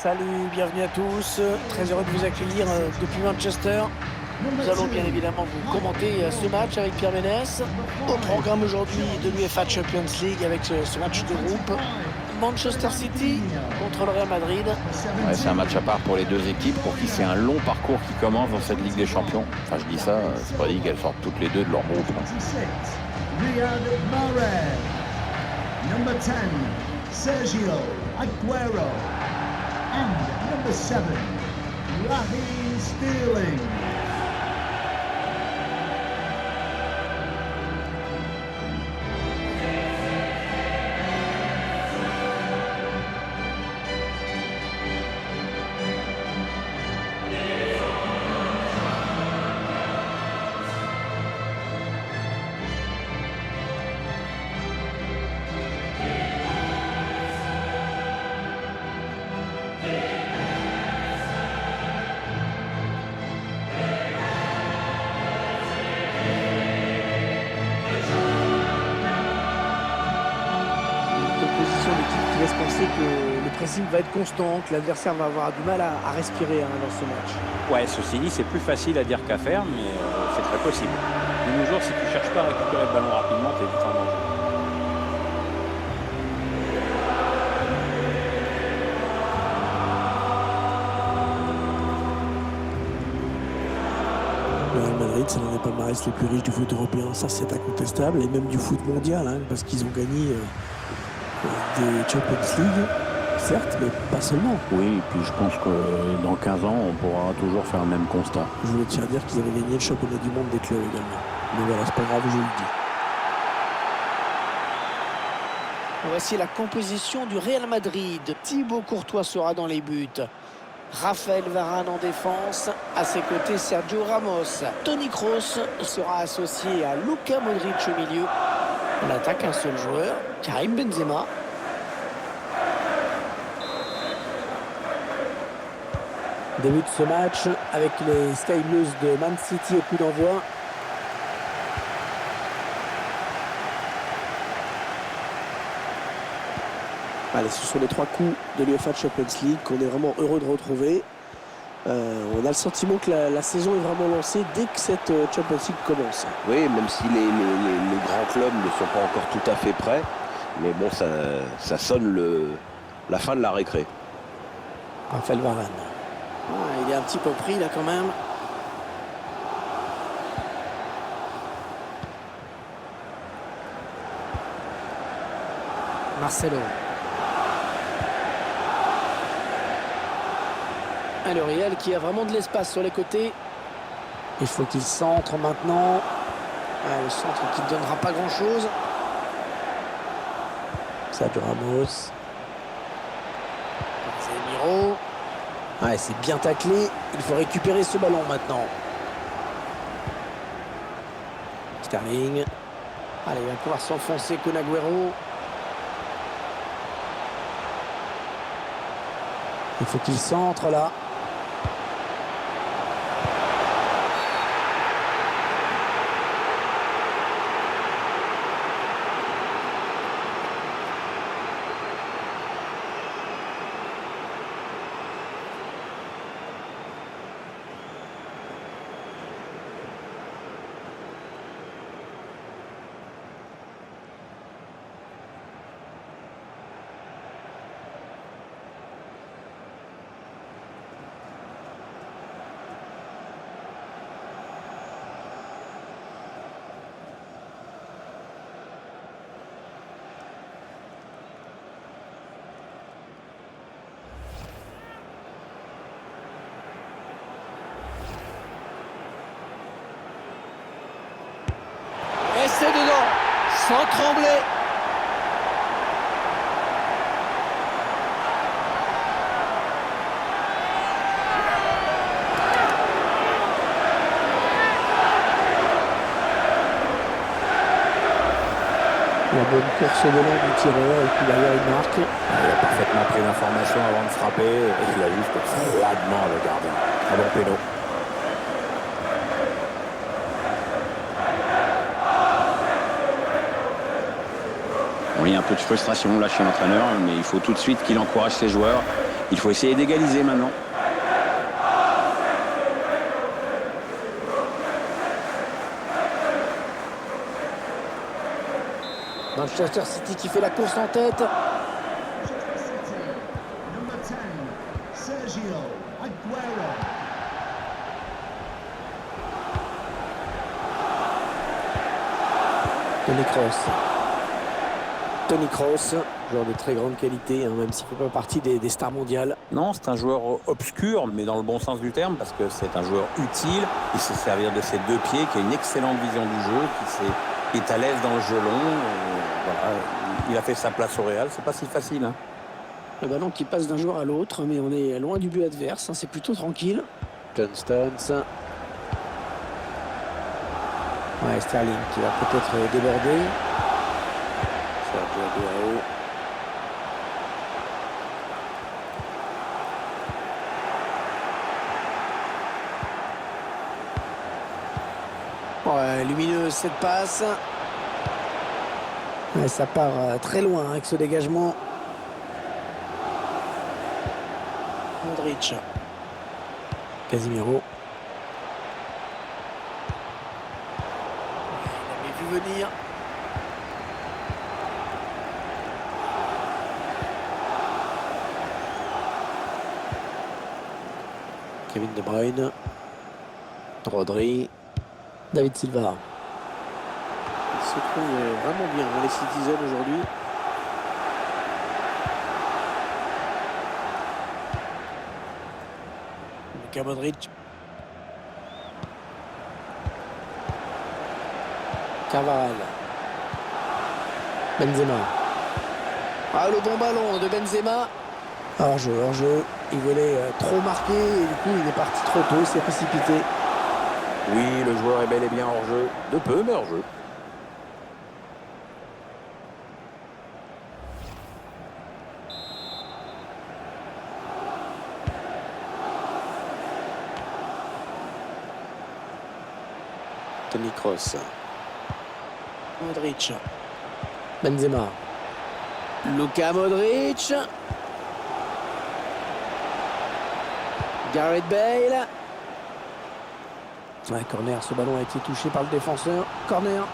Salut, bienvenue à tous. Très heureux de vous accueillir depuis Manchester. Nous allons bien évidemment vous commenter ce match avec Pierre Ménès. Au programme aujourd'hui de l'UEFA Champions League avec ce match de groupe. Manchester City contre le Real Madrid. Ouais, c'est un match à part pour les deux équipes, pour qui c'est un long parcours qui commence dans cette Ligue des Champions. Enfin, je dis ça, c'est pas dit qu'elles sortent toutes les deux de leur groupe. Riyad Mahrez. Number 10, Sergio Aguero. And number 7, Raheem Sterling. Qui laisse penser que le pressing va être constant, que l'adversaire va avoir du mal à respirer dans ce match. Ouais, ceci dit, c'est plus facile à dire qu'à faire, mais c'est très possible. De nos jours, si tu ne cherches pas à récupérer le ballon rapidement, tu es vite en danger. Le Real Madrid, c'est l'un des palmarès les plus riches du foot européen, ça c'est incontestable, et même du foot mondial, parce qu'ils ont gagné des Champions League, certes, mais pas seulement. Oui, et puis je pense que dans 15 ans, on pourra toujours faire le même constat. Je voulais te faire dire qu'ils avaient gagné le championnat du monde des clubs également. Mais voilà, c'est pas grave, je le dis. Voici la composition du Real Madrid. Thibaut Courtois sera dans les buts. Raphaël Varane en défense. À ses côtés, Sergio Ramos. Toni Kroos sera associé à Luka Modric au milieu. On attaque un seul joueur, Karim Benzema. Début de ce match avec les Sky Blues de Man City au coup d'envoi. Allez, ce sont les 3 coups de l'UEFA Champions League qu'on est vraiment heureux de retrouver. On a le sentiment que la saison est vraiment lancée dès que cette Champions League commence. Oui, même si les grands clubs ne sont pas encore tout à fait prêts. Mais bon, ça sonne la fin de la récré. Raphaël Varane. Il est un petit peu pris là quand même. Marcelo. Le Real qui a vraiment de l'espace sur les côtés. Il faut qu'il centre maintenant. Le centre qui ne donnera pas grand-chose. Sergio Ramos. Casemiro. C'est bien taclé. Il faut récupérer ce ballon maintenant. Sterling. Allez, il va pouvoir s'enfoncer Kun Agüero. Il faut qu'il centre là. Et c'est dedans, sans trembler. La bonne course de l'an du tireur et puis derrière il marque. Il a parfaitement pris l'information avant de frapper et il a juste froidement le gardien. Un bon péno. Oui, un peu de frustration là chez l'entraîneur, mais il faut tout de suite qu'il encourage ses joueurs Il faut essayer d'égaliser maintenant. Manchester City qui fait la course en tête. Manchester City, number 10, Sergio Aguero. Toni Kroos, joueur de très grande qualité, hein, même s'il ne fait pas partie des stars mondiales. Non, c'est un joueur obscur, mais dans le bon sens du terme, parce que c'est un joueur utile. Il sait servir de ses deux pieds, qui a une excellente vision du jeu, qui est à l'aise dans le jeu long. Voilà. Il a fait sa place au Real, c'est pas si facile. Hein. Le ballon qui passe d'un joueur à l'autre, mais on est loin du but adverse, hein, c'est plutôt tranquille. John Stones. Ouais, Sterling qui va peut-être déborder. Sergio Aguero. Ouais, lumineuse cette passe. Ouais, ça part très loin avec ce dégagement. Modric. Casemiro. Il avait vu venir. Kevin De Bruyne. Rodri. David Silva. Ils se trouvent vraiment bien, hein, les Citizens aujourd'hui. Luka Modric. Carvajal. Benzema. Ah, le bon ballon de Benzema. Hors-jeu. Il voulait trop marquer et du coup il est parti trop tôt, il s'est précipité. Oui, le joueur est bel et bien hors jeu. De peu, mais hors jeu. Toni Kroos. Modric. Benzema. Luka Modric. Gareth Bale. Ouais, corner, ce ballon a été touché par le défenseur. Corner.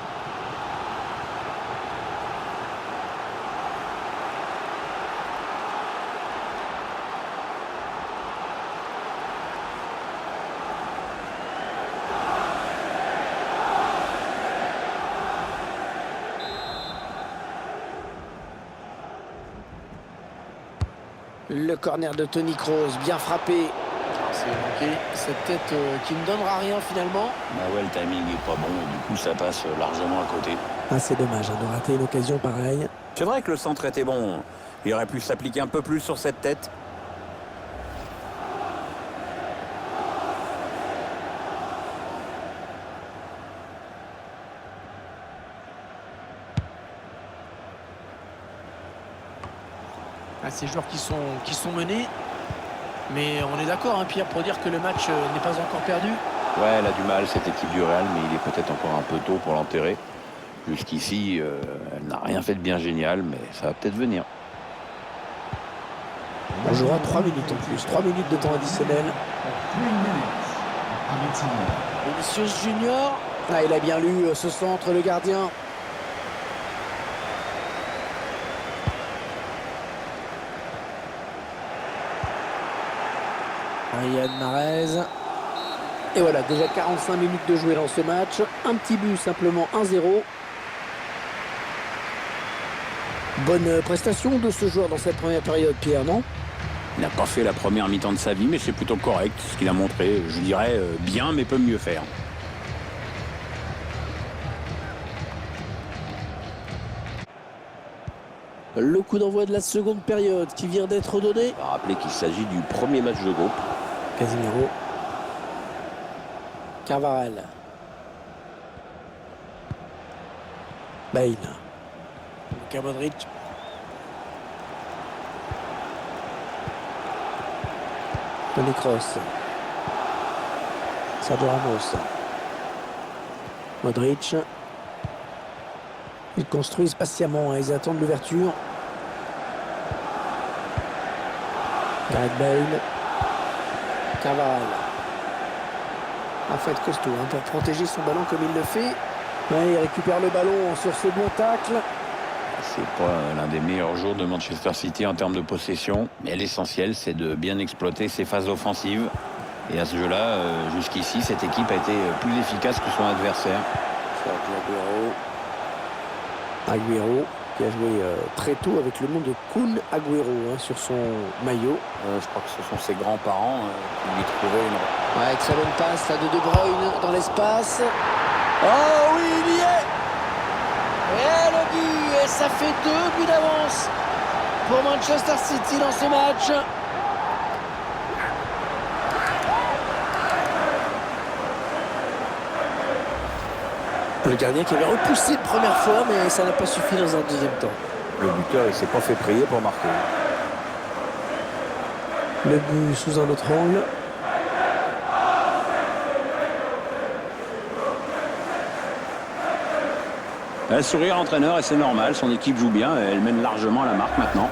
Le corner de Toni Kroos, bien frappé. C'est manqué. Cette tête qui ne donnera rien finalement. Bah ouais, le timing est pas bon et du coup ça passe largement à côté. Ah, c'est dommage de rater une occasion pareille. C'est vrai que le centre était bon. Il aurait pu s'appliquer un peu plus sur cette tête. Ah, ces joueurs qui sont menés. Mais on est d'accord, hein, Pierre, pour dire que le match n'est pas encore perdu. Ouais, elle a du mal cette équipe du Real, mais il est peut-être encore un peu tôt pour l'enterrer. Jusqu'ici, elle n'a rien fait de bien génial, mais ça va peut-être venir. On jouera 3 minutes en plus. 3 minutes de temps additionnel. 3 minutes of added time. Vinicius Junior. Ah, il a bien lu ce centre, le gardien. Riyad Mahrez. Et voilà, déjà 45 minutes de jouer dans ce match. Un petit but, simplement 1-0. Bonne prestation de ce joueur dans cette première période, Pierre, non? Il n'a pas fait la première mi-temps de sa vie, mais c'est plutôt correct ce qu'il a montré. Je dirais bien, mais peut mieux faire. Le coup d'envoi de la seconde période qui vient d'être donné. On va rappeler qu'il s'agit du premier match de groupe. Casemiro. Carvajal. Bale. Luka Modric. Toni Kroos. Sergio Ramos. Modric. Ils construisent patiemment, hein, ils attendent l'ouverture. Gareth Bale. Carvajal. En fait costaud hein, pour protéger son ballon comme il le fait. Ouais, il récupère le ballon sur ce bon tacle. C'est pas l'un des meilleurs jours de Manchester City en termes de possession, mais l'essentiel c'est de bien exploiter ses phases offensives. Et à ce jeu-là, jusqu'ici, cette équipe a été plus efficace que son adversaire. Sergio Aguero qui a joué très tôt avec le nom de Kun Agüero hein, sur son maillot. Je crois que ce sont ses grands-parents qui lui trouvaient une... Ouais, très bonne passe là de De Bruyne dans l'espace. Oh oui, il y est. Et le but, et ça fait 2 buts d'avance pour Manchester City dans ce match. Le gardien qui avait repoussé une première fois, mais ça n'a pas suffi dans un deuxième temps. Le buteur, il s'est pas fait prier pour marquer. Le but sous un autre angle. Un sourire entraîneur et c'est normal, son équipe joue bien, elle mène largement à la marque maintenant.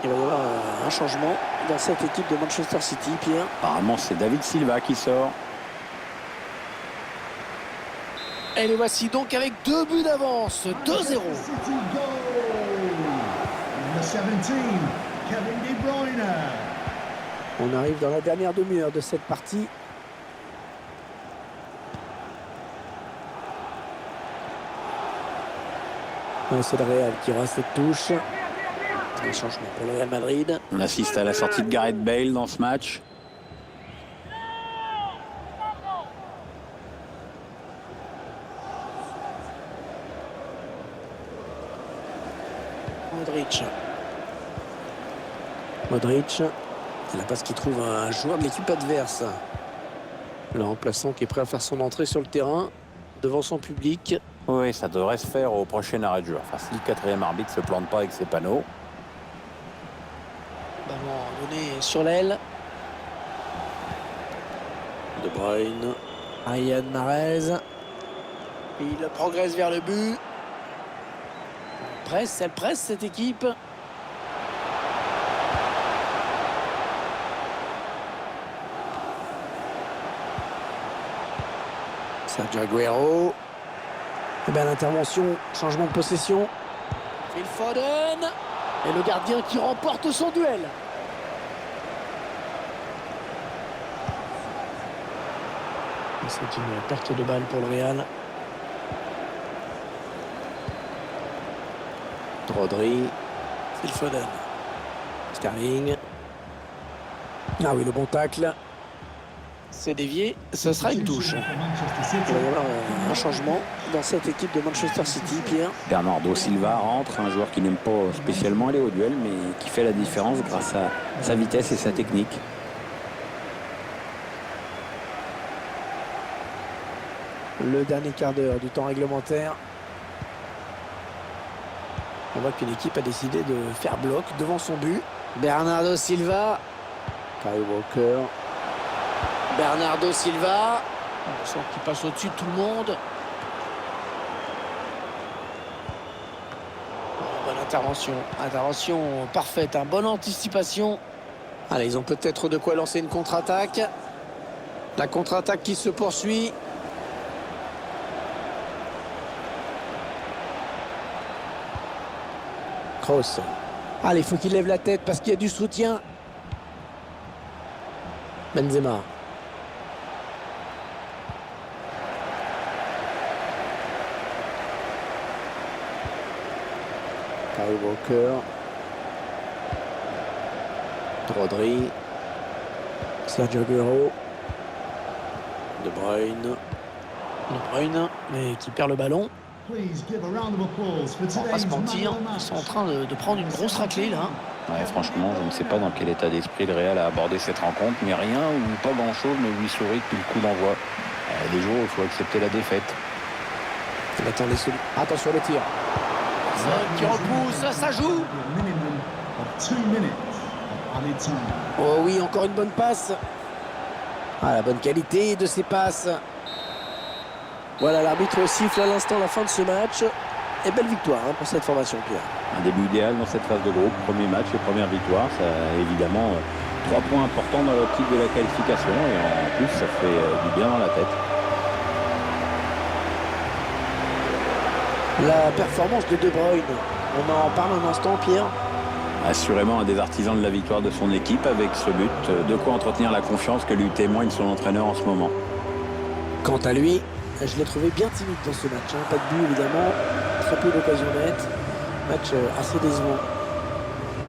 Il va y avoir un changement dans cette équipe de Manchester City, Pierre. Apparemment, c'est David Silva qui sort. Et les voici donc avec 2 buts d'avance, 2-0. City goal. Number 17, Kevin De Bruyne. On arrive dans la dernière demi-heure de cette partie. C'est le Real qui aura cette touche. Un changement pour le Real Madrid. On assiste à la sortie de Gareth Bale dans ce match. Modric. C'est la passe qui trouve un joueur de l'équipe adverse. Le remplaçant qui est prêt à faire son entrée sur le terrain devant son public. Oui, ça devrait se faire au prochain arrêt de jeu. Enfin, si le quatrième arbitre ne se plante pas avec ses panneaux. Ballon donné sur l'aile. De Bruyne. Ryan Mahrez. Il progresse vers le but. Elle presse cette équipe. Sergio Aguero. Et bien l'intervention, changement de possession. Phil Foden. Et le gardien qui remporte son duel. C'est une perte de balle pour le Real. Rodri. Phil Foden. Sterling. Ah oui, le bon tacle. C'est dévié, ce sera une touche. For Manchester City. Il va y avoir un changement dans cette équipe de Manchester City, Pierre. Bernardo Silva rentre, un joueur qui n'aime pas spécialement aller au duel, mais qui fait la différence grâce à sa vitesse et sa technique. Le dernier quart d'heure du temps réglementaire. On voit qu'une équipe a décidé de faire bloc devant son but. Bernardo Silva. Kyle Walker. Bernardo Silva. On sent qu'il passe au-dessus de tout le monde. Bonne intervention. Intervention parfaite. Bonne anticipation. Allez, ils ont peut-être de quoi lancer une contre-attaque. La contre-attaque qui se poursuit. Kroos. Allez, il faut qu'il lève la tête parce qu'il y a du soutien. Benzema. Kyle Walker. Rodri. Sergio Aguero. De Bruyne. De Bruyne, mais qui perd le ballon. Please give a round of applause for On va pas se today's mentir, man of the ils match. sont en train de prendre une grosse raclée là. Ouais, franchement, je ne sais pas dans quel état d'esprit le Real a abordé cette rencontre, mais rien ou pas grand-chose ne lui sourit depuis le coup d'envoi. Il y a des jours où il faut accepter la défaite. Il attend les solutions. Attention le tir. Son qui repousse, ça joue. A minimum of 2 minutes of added time. Oh oui, encore une bonne passe. Ah, la bonne qualité de ces passes. Voilà, l'arbitre siffle à l'instant la fin de ce match. Et belle victoire pour cette formation, Pierre. Un début idéal dans cette phase de groupe. Premier match et première victoire. Ça a évidemment 3 points importants dans l'optique de la qualification. Et en plus, ça fait du bien dans la tête. La performance de De Bruyne, on en parle un instant, Pierre. Assurément un des artisans de la victoire de son équipe avec ce but. De quoi entretenir la confiance que lui témoigne son entraîneur en ce moment. Quant à lui, je l'ai trouvé bien timide dans ce match. Pas de but évidemment, très peu d'occasions nettes. Match assez décevant.